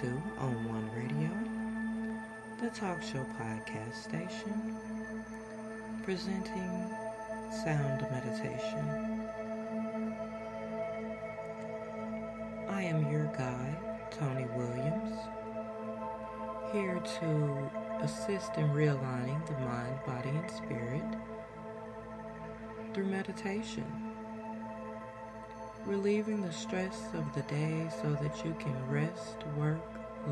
to On One Radio, the talk show podcast station, presenting sound meditation. I am your guide, Tony Williams, here to assist in realigning the mind, body, and spirit through meditation, relieving the stress of the day so that you can rest, work,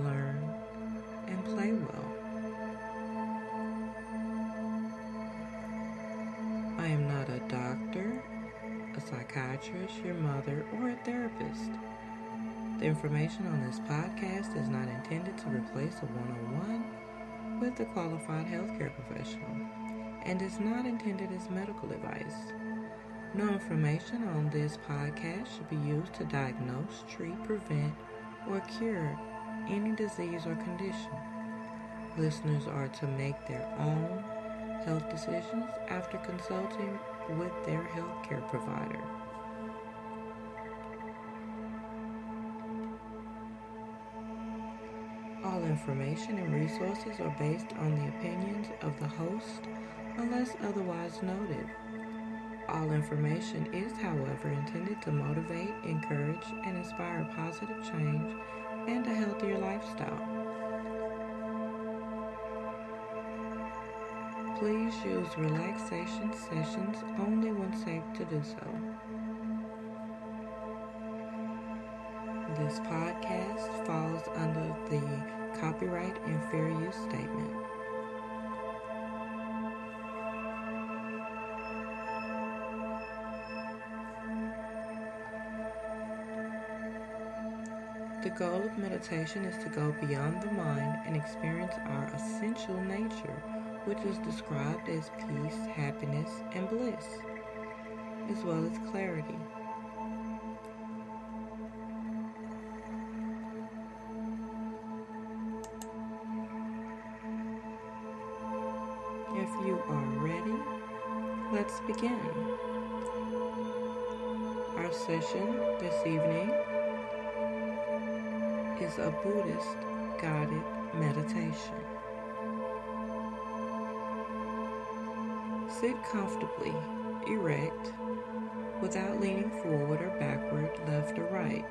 learn, and play well. I am not a doctor, a psychiatrist, your mother, or a therapist. The information on this podcast is not intended to replace a one-on-one with a qualified healthcare professional and is not intended as medical advice. No information on this podcast should be used to diagnose, treat, prevent, or cure any disease or condition. Listeners are to make their own health decisions after consulting with their healthcare provider. All information and resources are based on the opinions of the host unless otherwise noted. All information is, however, intended to motivate, encourage, and inspire positive change and a healthier lifestyle. Please use relaxation sessions only when safe to do so. This podcast falls under the copyright and fair use statement. The goal of meditation is to go beyond the mind and experience our essential nature, which is described as peace, happiness, and bliss, as well as clarity. If you are ready, let's begin. Our session this evening is a Buddhist Guided Meditation. Sit comfortably, erect, without leaning forward or backward, left or right.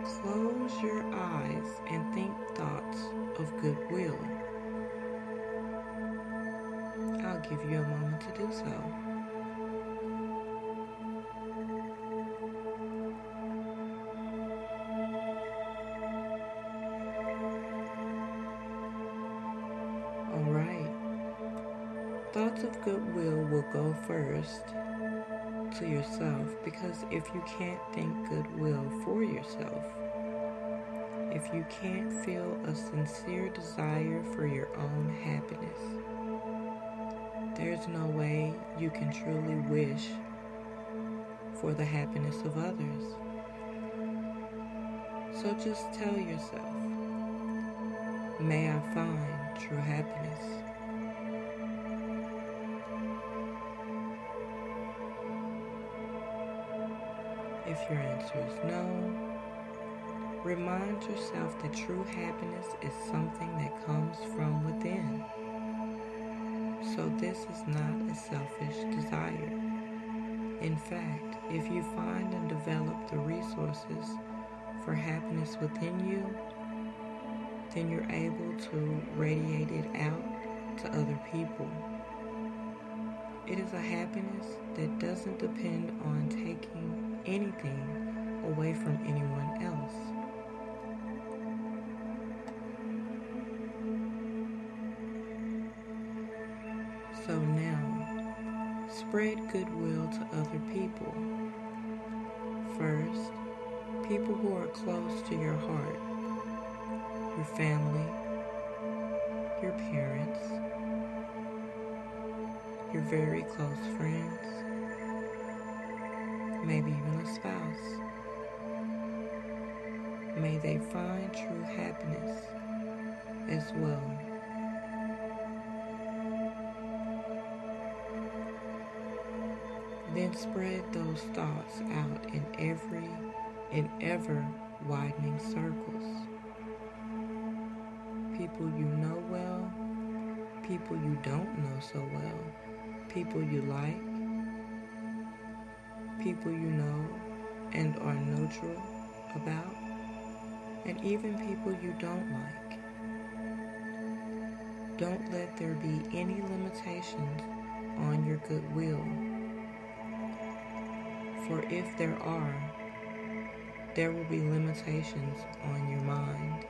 Close your eyes and think thoughts of goodwill. I'll give you a moment to do so. Thoughts of goodwill will go first to yourself, because if you can't think goodwill for yourself, if you can't feel a sincere desire for your own happiness, there's no way you can truly wish for the happiness of others. So just tell yourself, may I find true happiness. If your answer is no, remind yourself that true happiness is something that comes from within. So this is not a selfish desire. In fact, if you find and develop the resources for happiness within you, then you're able to radiate it out to other people. It is a happiness that doesn't depend on taking anything away from anyone else. So now, spread goodwill to other people. First, people who are close to your heart, your family, your parents, your very close friends, maybe even a spouse. May they find true happiness as well. Then spread those thoughts out in ever widening circles. people you know well, people you don't know so well, people you like, people you know and are neutral about, and even people you don't like. Don't let there be any limitations on your goodwill, for if there are, there will be limitations on your mind.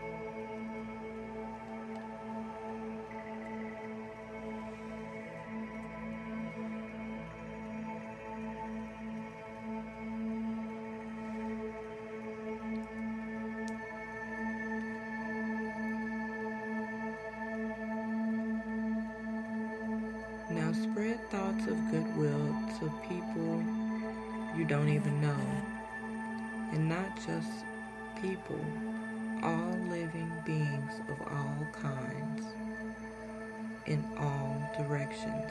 Now spread thoughts of goodwill to people you don't even know, and not just people, all living beings of all kinds, in all directions.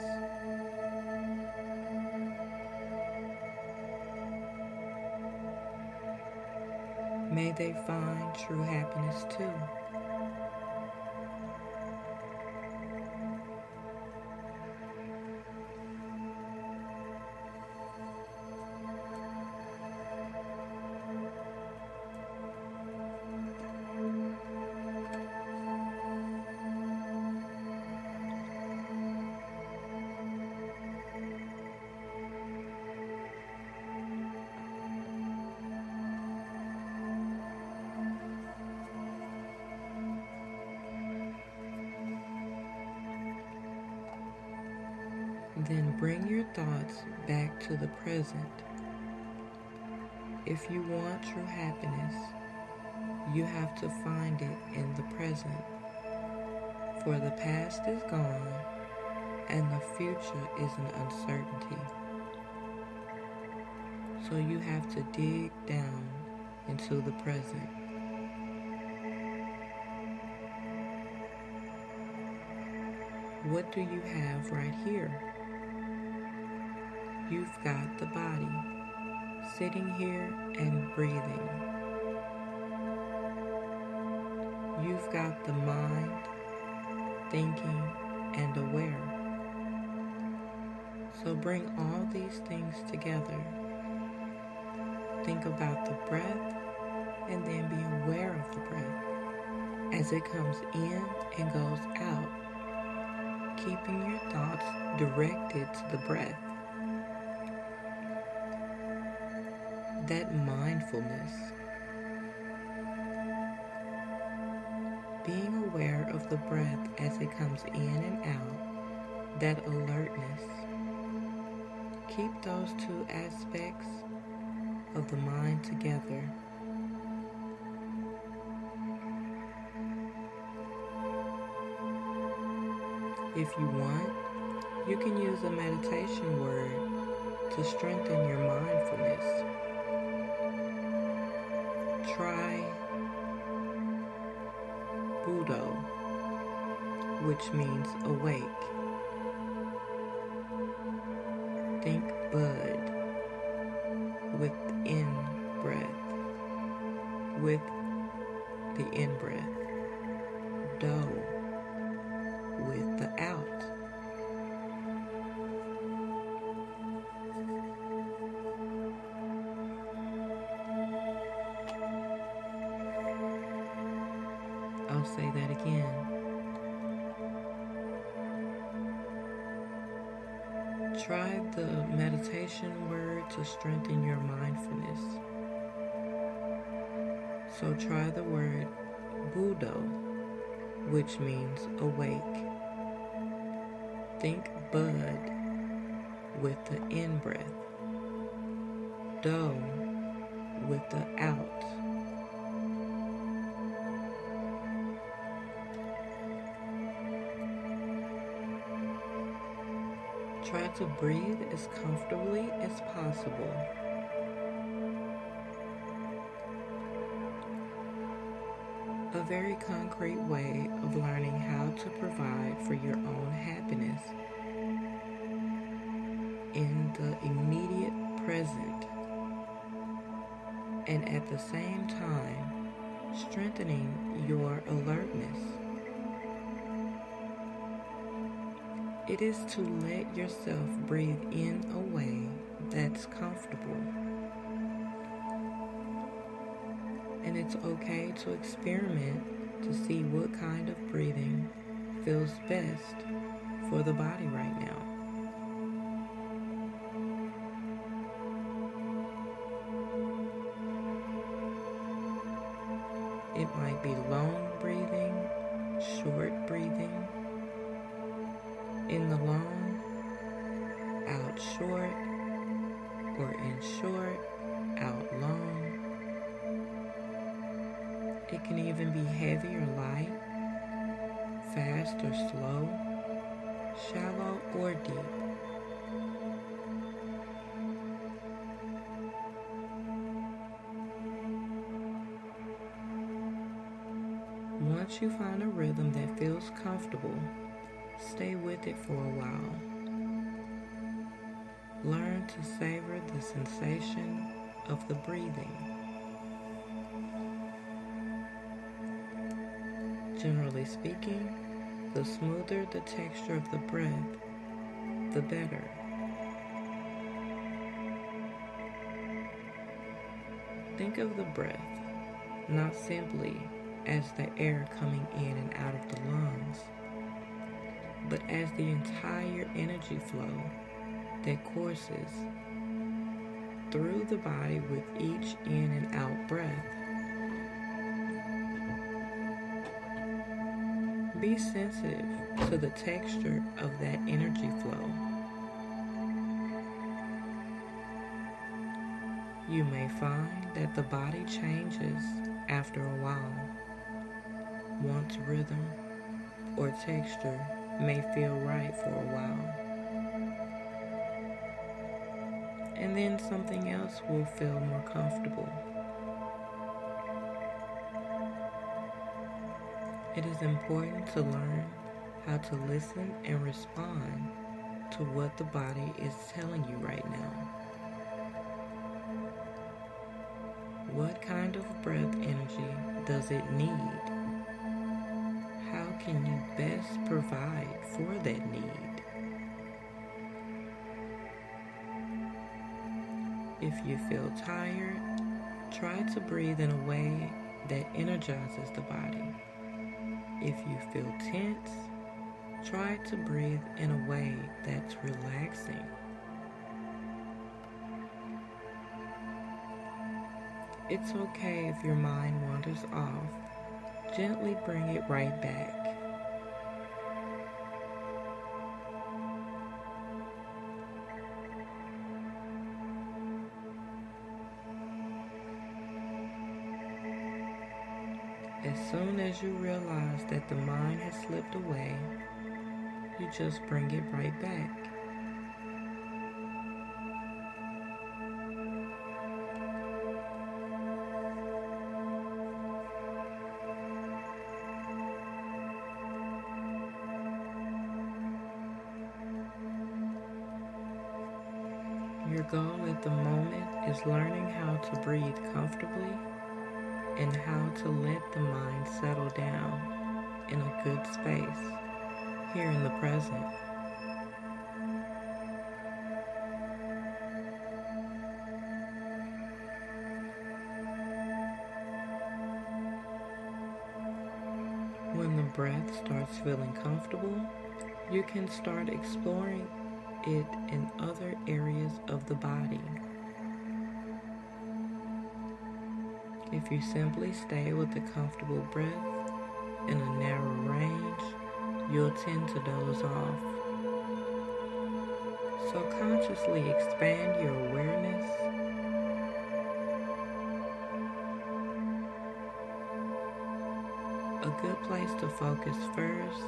May they find true happiness too. Then bring your thoughts back to the present. If you want true happiness, you have to find it in the present. For the past is gone, and the future is an uncertainty. So you have to dig down into the present. What do you have right here? You've got the body, sitting here and breathing. You've got the mind, thinking and aware. So bring all these things together. Think about the breath and then be aware of the breath as it comes in and goes out, keeping your thoughts directed to the breath. That mindfulness, being aware of the breath as it comes in and out, that alertness. Keep those two aspects of the mind together. If you want, you can use a meditation word to strengthen your mindfulness. Try Buddha, which means awake. Think Bud, with in-breath, with the in-breath. Do, with the out. I'll say that again. Try the meditation word to strengthen your mindfulness. So try the word Buddha, which means awake. Think Bud with the in-breath. Do with the out. Try to breathe as comfortably as possible. A very concrete way of learning how to provide for your own happiness in the immediate present, and at the same time strengthening your alertness It is to let yourself breathe in a way that's comfortable. And it's okay to experiment to see what kind of breathing feels best for the body right now. It might be long breathing, short breathing. In the long, out short, or in short, out long. It can even be heavy or light, fast or slow, shallow or deep. Once you find a rhythm that feels comfortable, stay with it for a while. Learn to savor the sensation of the breathing. Generally speaking, the smoother the texture of the breath, the better. Think of the breath not simply as the air coming in and out of the lungs, but as the entire energy flow that courses through the body with each in and out breath. Be sensitive to the texture of that energy flow. You may find that the body changes after a while. Once rhythm or texture may feel right for a while, and then something else will feel more comfortable. It is important to learn how to listen and respond to what the body is telling you right now. What kind of breath energy does it need? How can you best provide for that need? If you feel tired, try to breathe in a way that energizes the body. If you feel tense, try to breathe in a way that's relaxing. It's okay if your mind wanders off. Gently bring it right back. As soon as you realize that the mind has slipped away, you just bring it right back. Your goal at the moment is learning how to breathe comfortably and how to let the mind settle down in a good space, here in the present. When the breath starts feeling comfortable, you can start exploring it in other areas of the body. If you simply stay with a comfortable breath in a narrow range, you'll tend to doze off. So consciously expand your awareness. A good place to focus first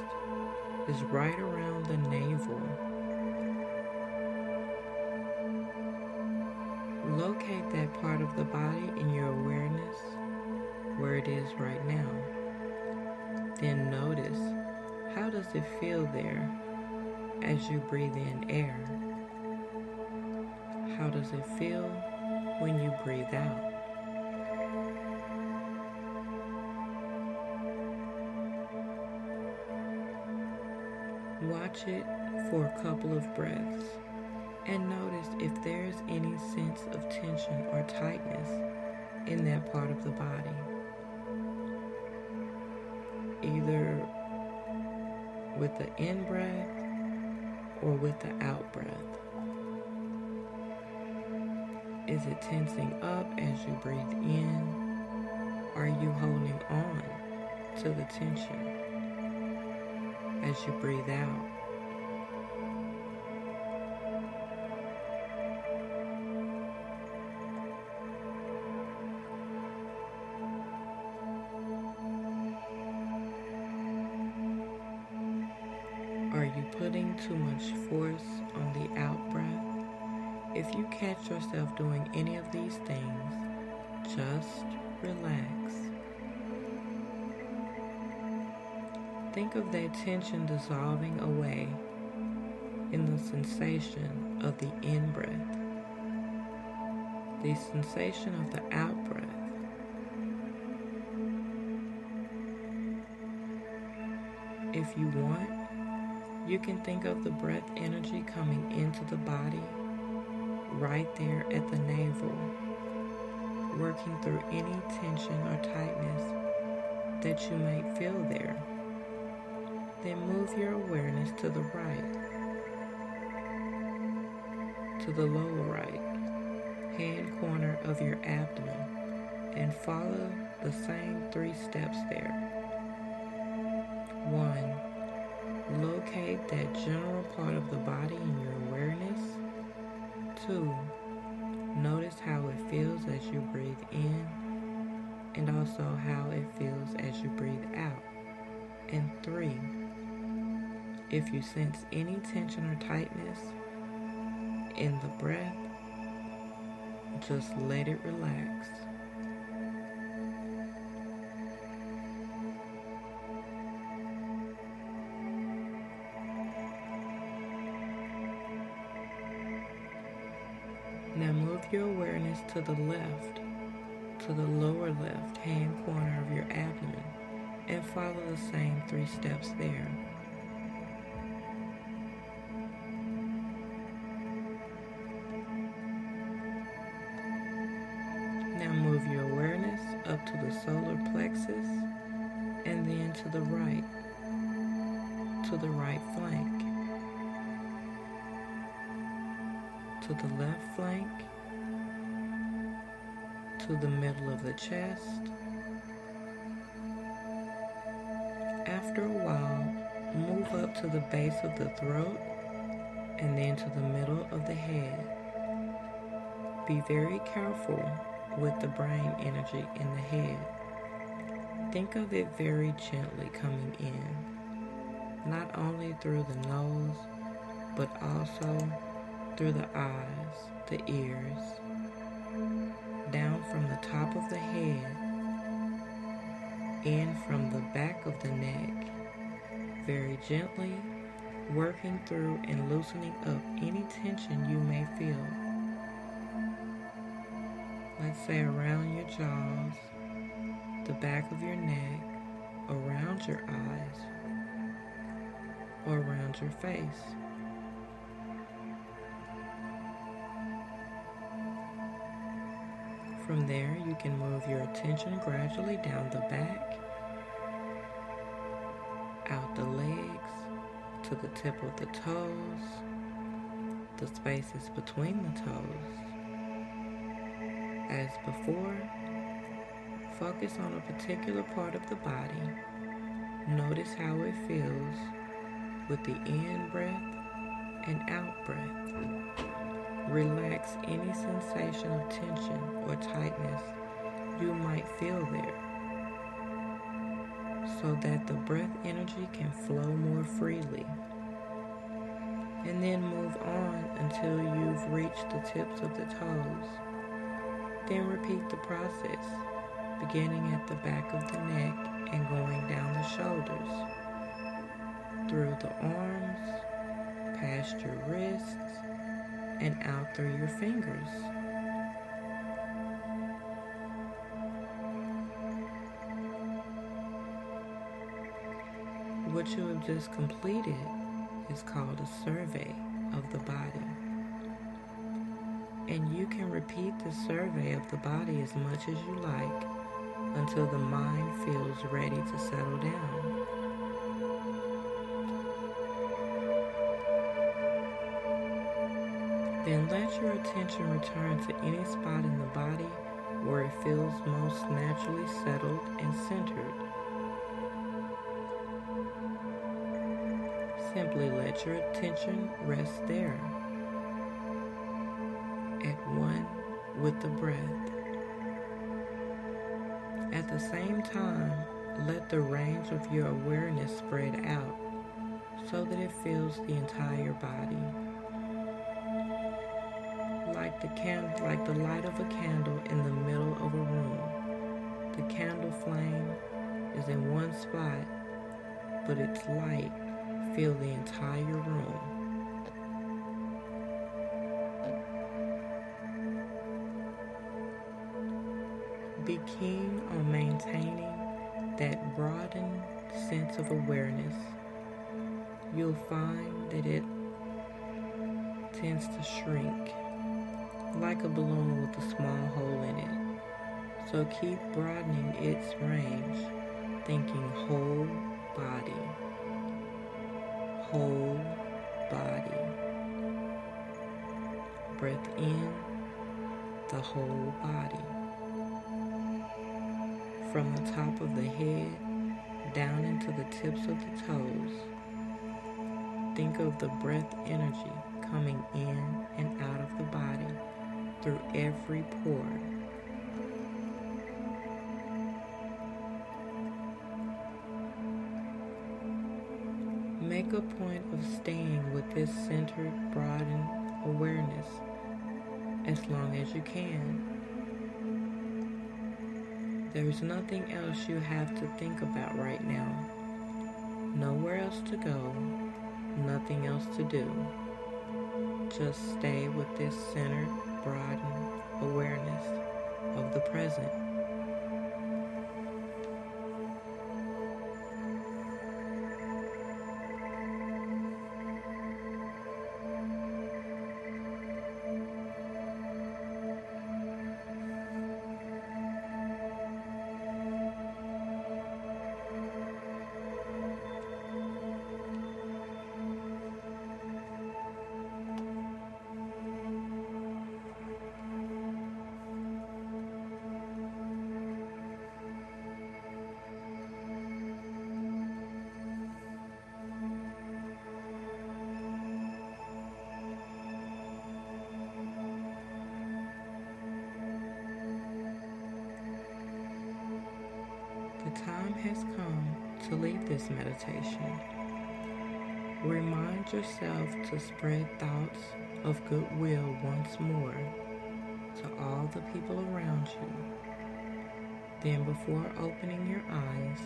is right around the navel. Locate that part of the body in your awareness where it is right now. Then notice, how does it feel there as you breathe in air? How does it feel when you breathe out? Watch it for a couple of breaths and notice if there's any sense of tension or tightness in that part of the body, either with the in breath or with the out breath. Is it tensing up as you breathe in? Are you holding on to the tension as you breathe out? Are you putting too much force on the out breath? If you catch yourself doing any of these things, just relax. Think of that tension dissolving away in the sensation of the in-breath, the sensation of the out-breath. If you want, you can think of the breath energy coming into the body right there at the navel, working through any tension or tightness that you may feel there. Then move your awareness to the right, to the lower right hand corner of your abdomen, and follow the same 3 steps there. 1. Locate that general part of the body in your awareness. 2. Notice how it feels as you breathe in, and also how it feels as you breathe out. And 3. If you sense any tension or tightness in the breath, just let it relax. Now move your awareness to the left, to the lower left hand corner of your abdomen, and follow the same 3 steps there. Now move your awareness up to the solar plexus and then to the right flank, to the left flank, to the middle of the chest. After a while, move up to the base of the throat and then to the middle of the head. Be very careful with the brain energy in the head. Think of it very gently coming in, not only through the nose, but also through the eyes, the ears, down from the top of the head, in from the back of the neck, very gently working through and loosening up any tension you may feel. Let's say around your jaws, the back of your neck, around your eyes, or around your face. From there, you can move your attention gradually down the back, out the legs, to the tip of the toes, the spaces between the toes. As before, focus on a particular part of the body. Notice how it feels with the in breath and out breath. Relax any sensation of tension or tightness you might feel there, so that the breath energy can flow more freely. And then move on until you've reached the tips of the toes. Then repeat the process, beginning at the back of the neck and going down the shoulders, through the arms, past your wrists, and out through your fingers. What you have just completed is called a survey of the body. And you can repeat the survey of the body as much as you like until the mind feels ready to settle down. Then let your attention return to any spot in the body where it feels most naturally settled and centered. Simply let your attention rest there, at one with the breath. At the same time, let the range of your awareness spread out so that it fills the entire body. Like the light of a candle in the middle of a room. The candle flame is in one spot, but its light fills the entire room. Be keen on maintaining that broadened sense of awareness. You'll find that it tends to shrink, like a balloon with a small hole in it. So keep broadening its range, thinking whole body, whole body. Breath in, the whole body. From the top of the head down into the tips of the toes. Think of the breath energy coming in and out of the body through every pore. Make a point of staying with this centered, broadened awareness as long as you can. There's nothing else you have to think about right now. Nowhere else to go, nothing else to do. Just stay with this centered, broadened awareness of the present. The time has come to leave this meditation. Remind yourself to spread thoughts of goodwill once more to all the people around you. Then before opening your eyes,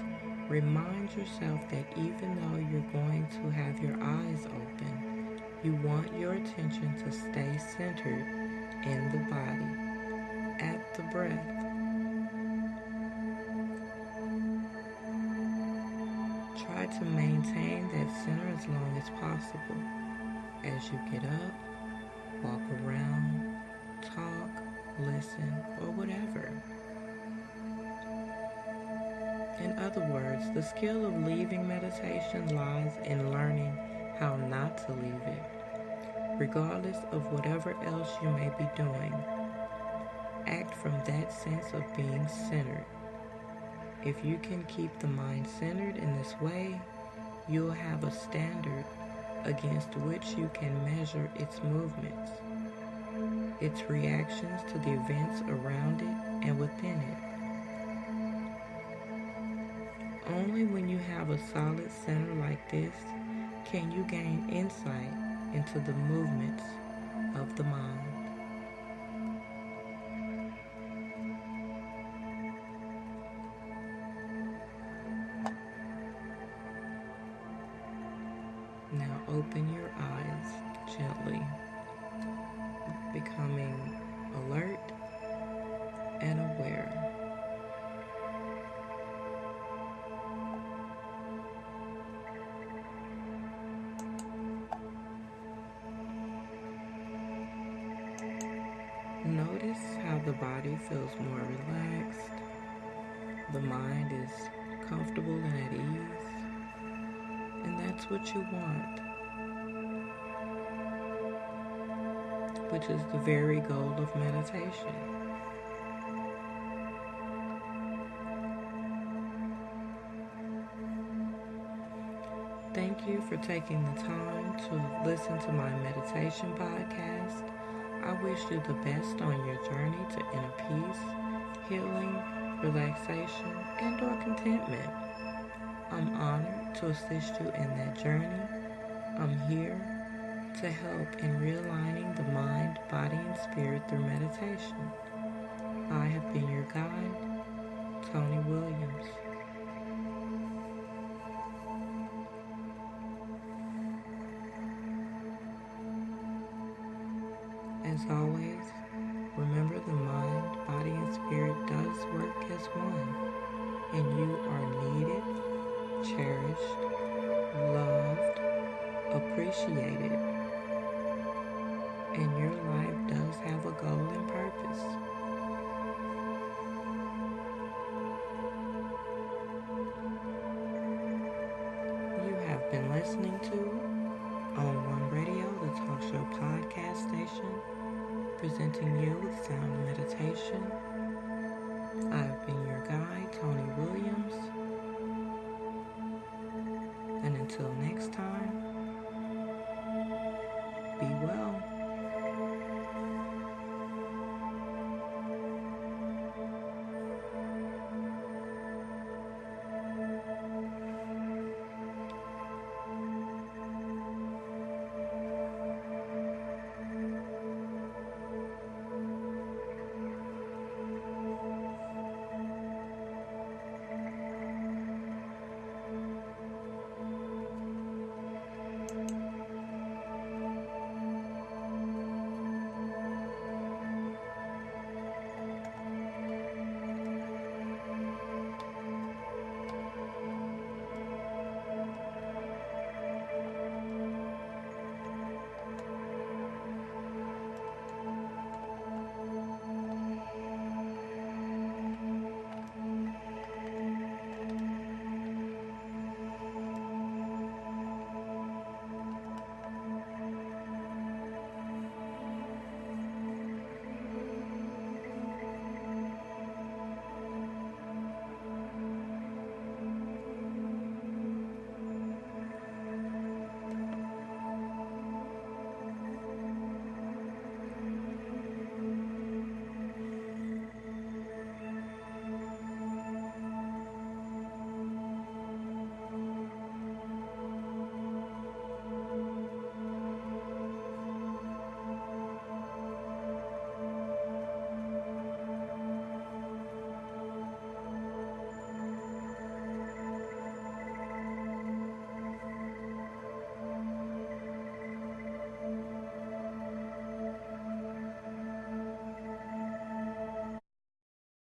remind yourself that even though you're going to have your eyes open, you want your attention to stay centered in the body, at the breath. Try to maintain that center as long as possible as you get up, walk around, talk, listen, or whatever. In other words, the skill of leaving meditation lies in learning how not to leave it, regardless of whatever else you may be doing. Act from that sense of being centered. If you can keep the mind centered in this way, you'll have a standard against which you can measure its movements, its reactions to the events around it and within it. Only when you have a solid center like this can you gain insight into the movements of the mind. Now open your eyes gently, becoming alert and aware. Notice how the body feels more relaxed, the mind is comfortable and at ease, and that's what you want, which is the very goal of meditation. Thank you for taking the time to listen to my meditation podcast. I wish you the best on your journey to inner peace, healing, relaxation, and or contentment. I'm honored to assist you in that journey. I'm here to help in realigning the mind, body, and spirit through meditation. I have been your guide, Tony Williams. As always, remember the mind, body, and spirit does work as one, and you are needed, cherished, loved, appreciated, and your life does have a goal and purpose. You have been listening to On One Radio, the talk show podcast station, presenting you with sound meditation. I've been your guide, Tony Williams. And until next time, be well.